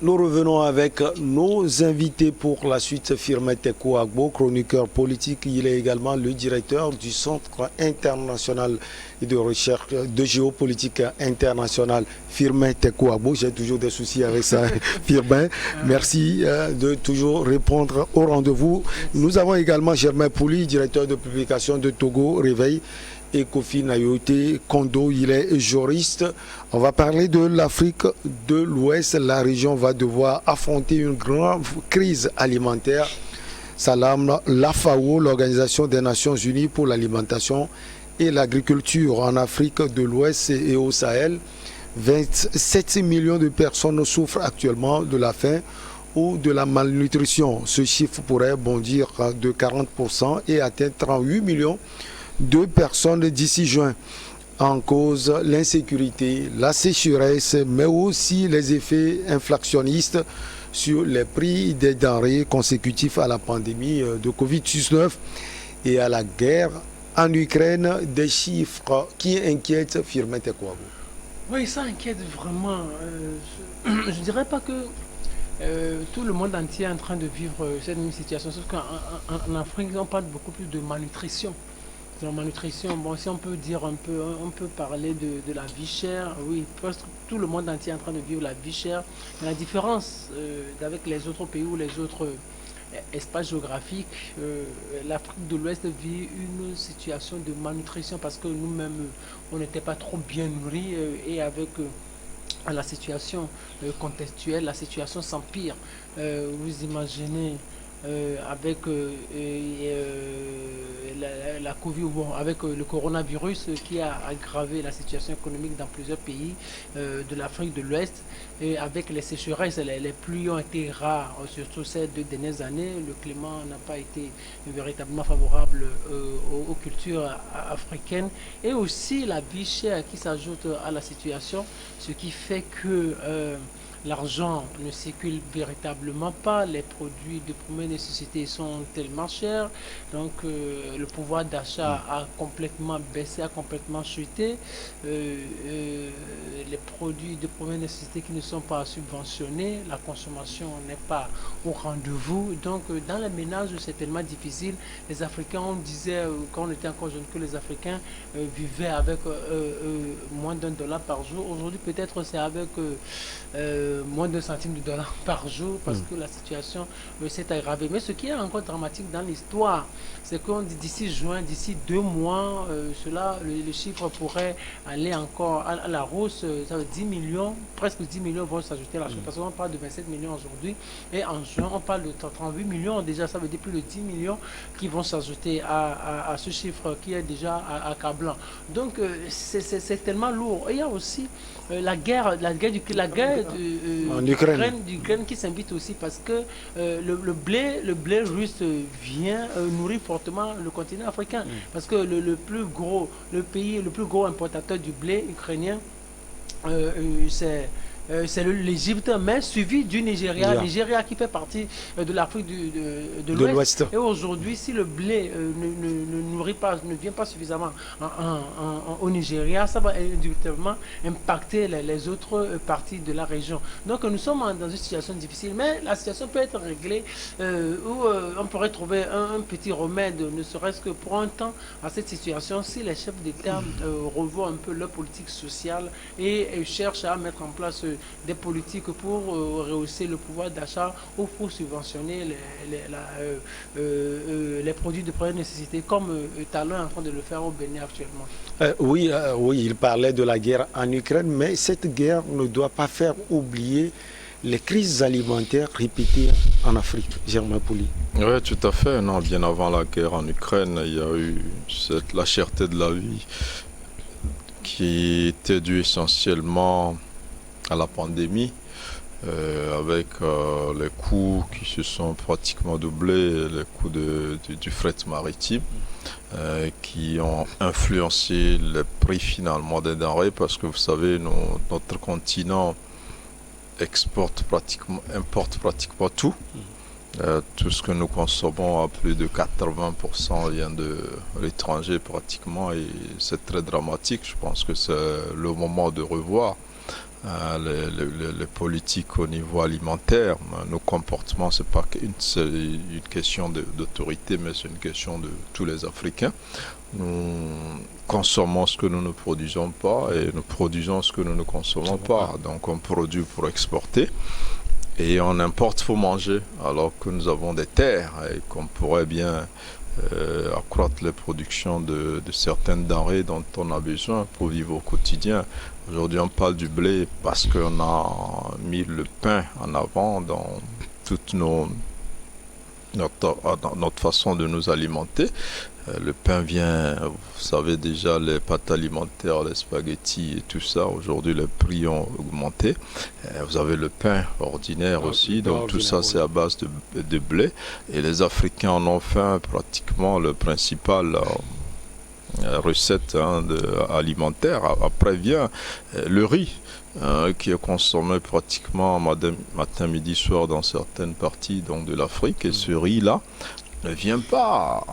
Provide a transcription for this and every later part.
Nous revenons avec nos invités pour la suite. Firmin Tekou Agbo, chroniqueur politique. Il est également le directeur du Centre international de recherche de géopolitique internationale. Firmin Tekou Agbo, j'ai toujours des soucis avec ça. Firmin, merci de toujours répondre au rendez-vous. Nous avons également Germain Pouli, directeur de publication de Togo Réveil. Et Kofi Nayote Kondo, il est juriste. On va parler de l'Afrique de l'Ouest. La région va devoir affronter une grande crise alimentaire. Salam, la FAO, l'Organisation des Nations Unies pour l'alimentation et l'agriculture en Afrique de l'Ouest et au Sahel. 27 millions de personnes souffrent actuellement de la faim ou de la malnutrition. Ce chiffre pourrait bondir de 40% et atteindre 38 millions de personnes d'ici juin. En cause, l'insécurité, la sécheresse, mais aussi les effets inflationnistes sur les prix des denrées consécutifs à la pandémie de Covid-19 et à la guerre en Ukraine, des chiffres qui inquiètent Firmin Tekou Agbo. Oui, ça inquiète vraiment. Je ne dirais pas que tout le monde entier est en train de vivre cette même situation, sauf qu'en Afrique, on parle beaucoup plus de malnutrition. La malnutrition, bon, si on peut dire on peut parler de la vie chère, oui, presque tout le monde entier est en train de vivre la vie chère. Mais la différence avec les autres pays ou les autres espaces géographiques, l'Afrique de l'Ouest vit une situation de malnutrition parce que nous-mêmes, on n'était pas trop bien nourris et avec la situation contextuelle, la situation s'empire. Vous imaginez avec la Covid, bon, avec le coronavirus qui a aggravé la situation économique dans plusieurs pays de l'Afrique de l'Ouest, et avec les sécheresses, les pluies ont été rares, surtout ces 2 dernières années. Le climat n'a pas été véritablement favorable aux cultures africaines, et aussi la vie chère qui s'ajoute à la situation, ce qui fait que l'argent ne circule véritablement pas, les produits de première nécessité sont tellement chers, donc le pouvoir d'achat a complètement baissé, a complètement chuté. Les produits de première nécessité qui ne sont pas subventionnés, la consommation n'est pas au rendez-vous, donc dans les ménages c'est tellement difficile. Les Africains, on disait quand on était encore jeune que les Africains vivaient avec moins d'$1 par jour. Aujourd'hui peut-être c'est avec moins de centimes de dollars par jour parce que la situation s'est aggravée. Mais ce qui est encore dramatique dans l'histoire, c'est qu'on dit d'ici juin, d'ici 2 mois, le chiffre pourrait aller encore à la hausse. Ça veut 10 millions, presque 10 millions vont s'ajouter à la chose parce qu'on parle de 27 millions aujourd'hui et en juin on parle de 38 millions déjà, ça veut dire plus de 10 millions qui vont s'ajouter à ce chiffre qui est déjà accablant. Donc c'est tellement lourd. Et il y a aussi la guerre en Ukraine qui s'invite aussi parce que le blé russe vient nourrir fortement le continent africain parce que le plus gros importateur du blé ukrainien c'est l'Égypte, mais suivi du Nigeria. Nigeria qui fait partie de l'Afrique de l'Ouest. Et aujourd'hui, si le blé ne vient pas suffisamment au Nigeria, ça va indirectement impacter les autres parties de la région. Donc nous sommes dans une situation difficile, mais la situation peut être réglée où on pourrait trouver un petit remède, ne serait-ce que pour un temps, à cette situation, si les chefs d'État revoient un peu leur politique sociale et cherchent à mettre en place des politiques pour rehausser le pouvoir d'achat ou pour subventionner les produits de première nécessité, comme Talon est en train de le faire au Bénin actuellement. Oui, il parlait de la guerre en Ukraine, mais cette guerre ne doit pas faire oublier les crises alimentaires répétées en Afrique. Germain Pouli. Oui, tout à fait. Non, bien avant la guerre en Ukraine, il y a eu la cherté de la vie qui était due essentiellement à la pandémie, avec les coûts qui se sont pratiquement doublés, les coûts du fret maritime, qui ont influencé les prix finalement des denrées, parce que vous savez, notre continent importe pratiquement tout. Tout ce que nous consommons, à plus de 80% vient de l'étranger pratiquement, et c'est très dramatique. Je pense que c'est le moment de revoir les politiques au niveau alimentaire. Nos comportements, c'est pas une question d'autorité, mais c'est une question de tous les Africains. Nous consommons ce que nous ne produisons pas et nous produisons ce que nous ne consommons pas. Donc on produit pour exporter et on importe pour manger, alors que nous avons des terres et qu'on pourrait bien accroître les productions de certaines denrées dont on a besoin pour vivre au quotidien. Aujourd'hui, on parle du blé parce qu'on a mis le pain en avant dans toute notre façon de nous alimenter. Le pain vient, vous savez déjà, les pâtes alimentaires, les spaghettis et tout ça. Aujourd'hui, les prix ont augmenté. Vous avez le pain ordinaire aussi. Donc tout ça, c'est à base de blé. Et les Africains en ont fait pratiquement le principal recette alimentaire. Après vient le riz. Qui est consommé pratiquement matin, midi, soir dans certaines parties donc, de l'Afrique. Et ce riz-là ne vient pas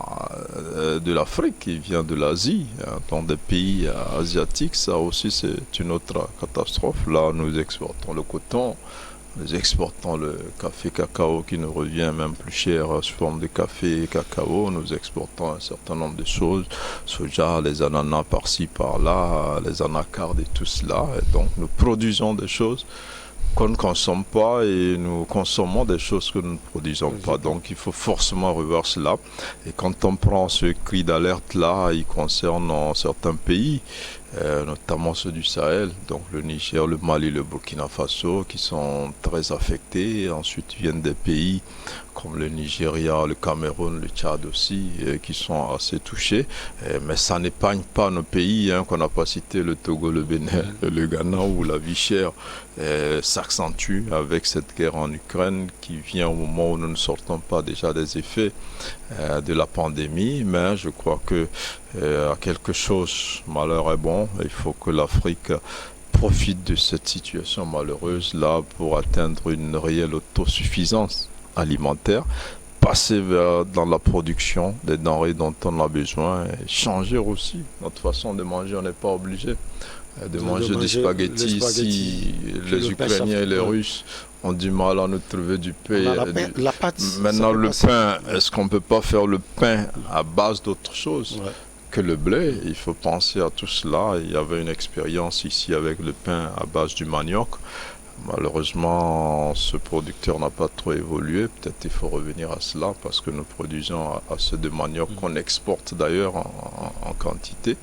de l'Afrique, il vient de l'Asie. Dans des pays asiatiques, ça aussi c'est une autre catastrophe. Là, nous exportons le coton, nous exportons le café cacao qui nous revient même plus cher sous forme de café et cacao. Nous exportons un certain nombre de choses, soja, les ananas par-ci, par-là, les anacardes et tout cela. Et donc nous produisons des choses qu'on ne consomme pas et nous consommons des choses que nous ne produisons pas. Donc il faut forcément revoir cela. Et quand on prend ce cri d'alerte-là, il concerne certains pays, notamment ceux du Sahel, donc le Niger, le Mali, le Burkina Faso, qui sont très affectés. Et ensuite viennent des pays comme le Nigeria, le Cameroun, le Tchad aussi, qui sont assez touchés. Mais ça n'épargne pas nos pays, qu'on n'a pas cité, le Togo, le Bénin, le Ghana, où la vie chère s'accentue avec cette guerre en Ukraine qui vient au moment où nous ne sortons pas déjà des effets de la pandémie. Mais je crois que à quelque chose, malheur est bon. Il faut que l'Afrique profite de cette situation malheureuse là pour atteindre une réelle autosuffisance alimentaire, passer dans la production des denrées dont on a besoin et changer aussi notre façon de manger. On n'est pas obligé de manger des spaghettis ici. Les Ukrainiens et les Russes ont du mal à nous trouver du pain. La pâte. Maintenant, le pain, est-ce qu'on ne peut pas faire le pain à base d'autre chose que le blé? Il faut penser à tout cela. Il y avait une expérience ici avec le pain à base du manioc. Malheureusement, ce producteur n'a pas trop évolué. Peut-être il faut revenir à cela parce que nous produisons assez de manioc qu'on exporte d'ailleurs en quantité.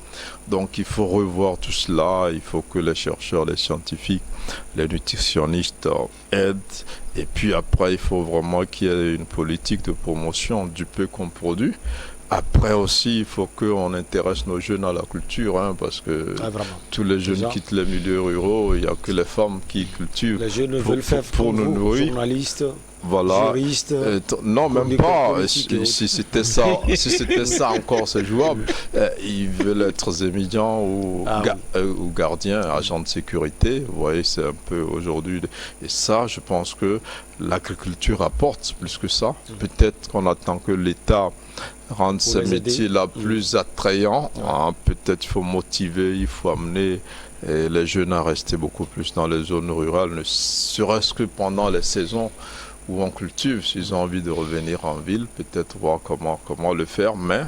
Donc il faut revoir tout cela. Il faut que les chercheurs, les scientifiques, les nutritionnistes aident. Et puis après, il faut vraiment qu'il y ait une politique de promotion du peu qu'on produit. Après aussi, il faut qu'on intéresse nos jeunes à la culture, parce que tous les jeunes quittent les milieux ruraux, il n'y a que les femmes qui cultivent. Les jeunes veulent faire pour nous nourrir. Journalistes, juristes, non, même pas. Si c'était ça encore, c'est jouable. Ils veulent être émigrants ou gardiens, agents de sécurité. Vous voyez, c'est un peu aujourd'hui. Et ça, je pense que l'agriculture apporte plus que ça. Peut-être qu'on attend que l'État rendre ces métiers-là plus attrayants. Peut-être il faut motiver, il faut amener les jeunes à rester beaucoup plus dans les zones rurales, ne serait-ce que pendant les saisons où on cultive. S'ils ont envie de revenir en ville, peut-être voir comment le faire, mais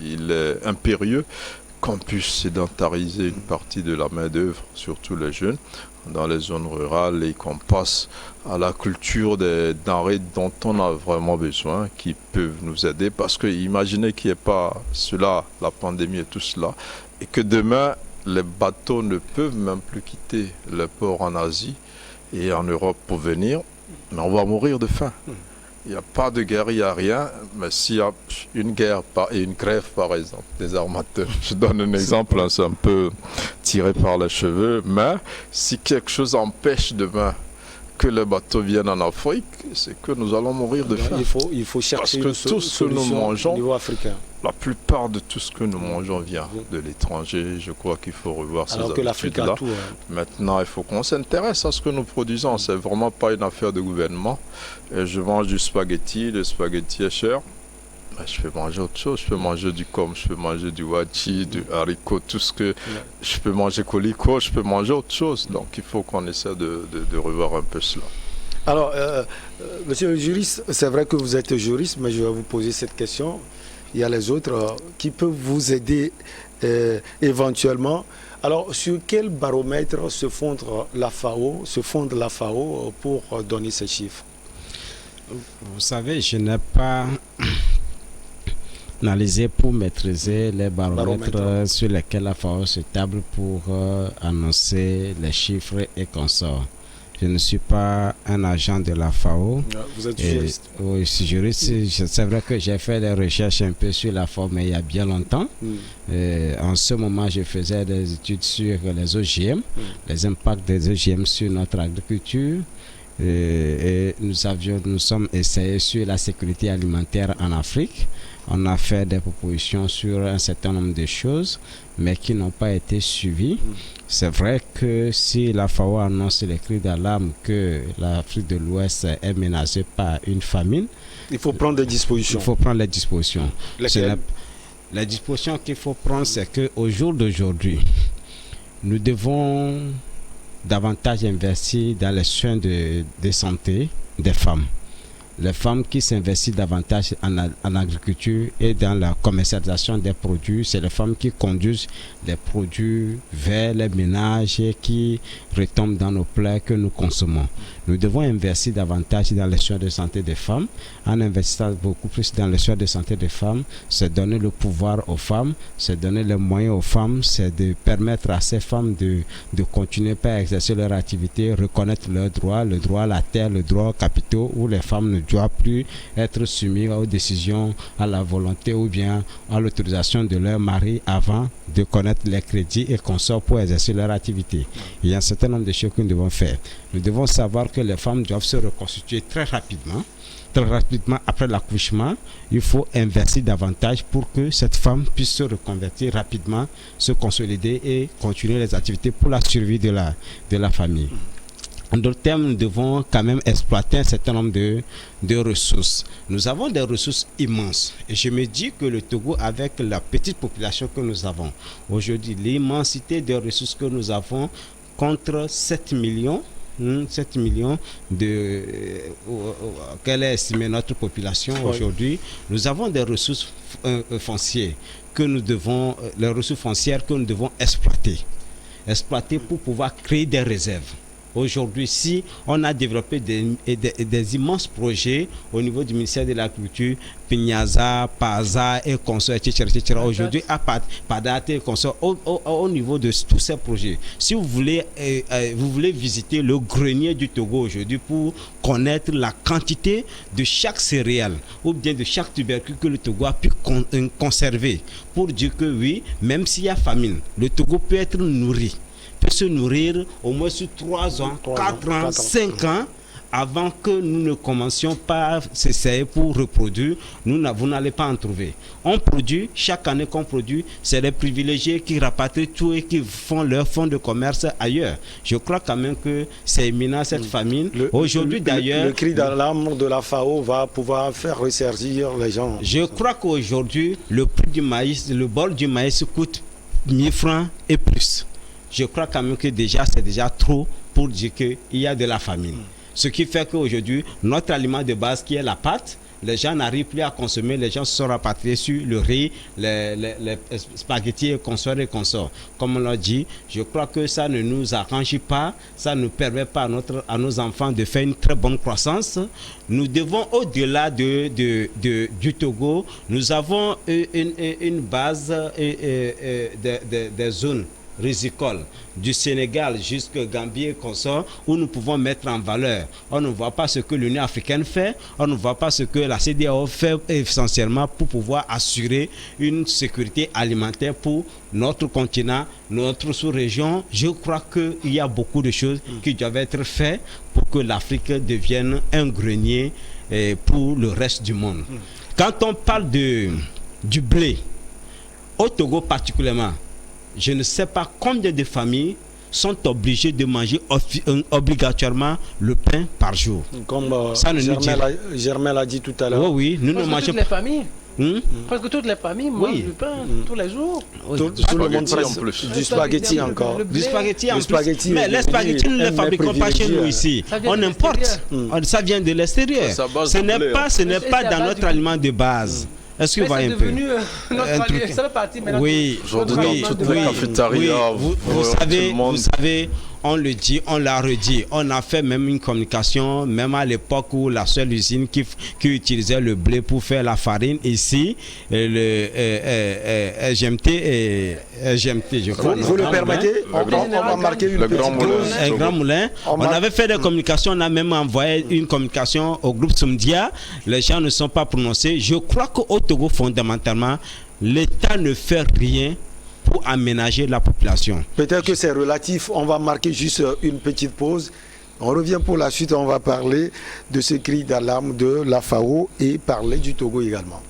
il est impérieux qu'on puisse sédentariser une partie de la main-d'œuvre, surtout les jeunes, dans les zones rurales, et qu'on passe à la culture des denrées dont on a vraiment besoin, qui peuvent nous aider. Parce que imaginez qu'il n'y ait pas cela, la pandémie et tout cela, et que demain, les bateaux ne peuvent même plus quitter le port en Asie et en Europe pour venir, mais on va mourir de faim. Il n'y a pas de guerre, il n'y a rien, mais s'il y a une guerre et une grève, par exemple, des armateurs, je donne un exemple, c'est un peu tiré par les cheveux, mais si quelque chose empêche demain que les bateaux viennent en Afrique, c'est que nous allons mourir de faim. Il faut chercher parce que tout ce que nous mangeons, au niveau africain. La plupart de tout ce que nous mangeons vient de l'étranger. Je crois qu'il faut revoir ces habitudes-là. Alors que l'Afrique a tout. Maintenant, il faut qu'on s'intéresse à ce que nous produisons. C'est vraiment pas une affaire de gouvernement. Et je mange du spaghetti. Le spaghetti est cher. Je peux manger autre chose, je peux manger du com, je peux manger du wachi, du haricot, tout ce que... Je peux manger colicot, je peux manger autre chose. Donc il faut qu'on essaie de revoir un peu cela. Alors, monsieur le juriste, c'est vrai que vous êtes juriste, mais je vais vous poser cette question. Il y a les autres qui peuvent vous aider éventuellement. Alors, sur quel baromètre se fonde la FAO pour donner ces chiffres? Vous savez, je n'ai pas analysé pour maîtriser les baromètres sur lesquels la FAO se table pour annoncer les chiffres et consorts. Je ne suis pas un agent de la FAO. Vous êtes juriste? Oui, je suis juriste. C'est vrai que j'ai fait des recherches un peu sur la FAO, mais il y a bien longtemps. En ce moment, je faisais des études sur les OGM, les impacts des OGM sur notre agriculture. Et nous sommes essayés sur la sécurité alimentaire en Afrique. On a fait des propositions sur un certain nombre de choses, mais qui n'ont pas été suivies. C'est vrai que si la FAO annonce les cris d'alarme que l'Afrique de l'Ouest est menacée par une famine, il faut prendre des dispositions. Il faut prendre les dispositions. Lesquelles? Les dispositions qu'il faut prendre, c'est qu'au jour d'aujourd'hui, nous devons davantage investir dans les soins de santé des femmes. Les femmes qui s'investissent davantage en agriculture et dans la commercialisation des produits, c'est les femmes qui conduisent les produits vers les ménages et qui retombent dans nos plats que nous consommons. Nous devons investir davantage dans les soins de santé des femmes. En investissant beaucoup plus dans les soins de santé des femmes, c'est donner le pouvoir aux femmes, c'est donner les moyens aux femmes, c'est de permettre à ces femmes de continuer par exercer leur activité, reconnaître leurs droits, le droit à la terre, le droit aux capitaux, où les femmes ne doivent plus être soumises aux décisions, à la volonté ou bien à l'autorisation de leur mari avant de connaître les crédits et consorts pour exercer leur activité. Il y a un certain nombre de choses que nous devons faire. Nous devons savoir que les femmes doivent se reconstituer très rapidement après l'accouchement. Il faut investir davantage pour que cette femme puisse se reconvertir rapidement, se consolider et continuer les activités pour la survie de la famille. En d'autres termes, nous devons quand même exploiter un certain nombre de ressources. Nous avons des ressources immenses. Et je me dis que le Togo, avec la petite population que nous avons, aujourd'hui, l'immensité des ressources que nous avons contre 7 millions quelle est estimée notre population aujourd'hui. Nous avons des ressources foncières les ressources foncières que nous devons exploiter pour pouvoir créer des réserves. Aujourd'hui, si on a développé des immenses projets au niveau du ministère de l'Agriculture, Pignaza, Paza et consorts, etc. Aujourd'hui, à Padate et consorts, au niveau de tous ces projets, si vous voulez visiter le grenier du Togo aujourd'hui pour connaître la quantité de chaque céréale ou bien de chaque tubercule que le Togo a pu conserver, pour dire que oui, même s'il y a famine, le Togo peut être nourri. Peut se nourrir au moins sur 3 ans, 4 ans, 5 ans avant que nous ne commencions par s'essayer pour reproduire. Vous n'allez pas en trouver. On produit, chaque année qu'on produit, c'est les privilégiés qui rapatrient tout et qui font leur fonds de commerce ailleurs. Je crois quand même que c'est imminent cette famine. Aujourd'hui d'ailleurs... Le cri d'alarme de la FAO va pouvoir faire ressurgir les gens. Je crois qu'aujourd'hui, le prix du maïs, le bol du maïs coûte 1000 francs et plus. Je crois quand même que c'est déjà trop pour dire qu'il y a de la famine. Ce qui fait qu'aujourd'hui, notre aliment de base qui est la pâte, les gens n'arrivent plus à consommer, les gens se sont rapatriés sur le riz, les spaghettis et consorts. Comme on l'a dit, je crois que ça ne nous arrange pas, ça ne permet pas à nos enfants de faire une très bonne croissance. Nous devons, au-delà du Togo, nous avons une base des zones rizicoles du Sénégal jusqu'à Gambie et consorts où nous pouvons mettre en valeur. On ne voit pas ce que l'Union africaine fait, on ne voit pas ce que la CEDEAO fait essentiellement pour pouvoir assurer une sécurité alimentaire pour notre continent, notre sous-région. Je crois qu'il y a beaucoup de choses qui doivent être faites pour que l'Afrique devienne un grenier pour le reste du monde. Quand on parle du blé, au Togo particulièrement, je ne sais pas combien de familles sont obligées de manger obligatoirement le pain par jour. Comme Germain l'a dit tout à l'heure. Oui, nous ne mangeons pas. Les familles. Presque toutes les familles mangent Oui. du pain tous les jours. Tout le monde spaghetti presse en plus. du spaghetti encore. Du spaghetti en Le plus. spaghetti Mais est les spaghettis, nous ne les devenu un fabriquons pas chez privilégié, nous hein. ici. Ça vient On de importe. l'extérieur. Ça vient de l'extérieur. C'est à base Ce de n'est blé, pas, hein. ce n'est C'est pas à dans base notre du- aliment de base. Est-ce que vous Mais voyez c'est un peu? devenu notre Un allié. truc. Ça fait partie maintenant. Oui, Aujourd'hui, oui, dans toutes oui, les cafétérias, oui. Vous tout savez, le monde- vous savez, on le dit, on l'a redit. On a fait même une communication, même à l'époque où la seule usine qui utilisait le blé pour faire la farine ici, le GMT, je crois. Vous le permettez? On va marquer une Le petite Grand Moulin. pause. Un grand moulin. On avait fait des communications, on a même envoyé une communication au groupe Soumdia. Les gens ne sont pas prononcés. Je crois qu'au Togo, fondamentalement, l'État ne fait rien pour aménager la population. Peut-être que c'est relatif. On va marquer juste une petite pause. On revient pour la suite. On va parler de ce cri d'alarme de la FAO et parler du Togo également.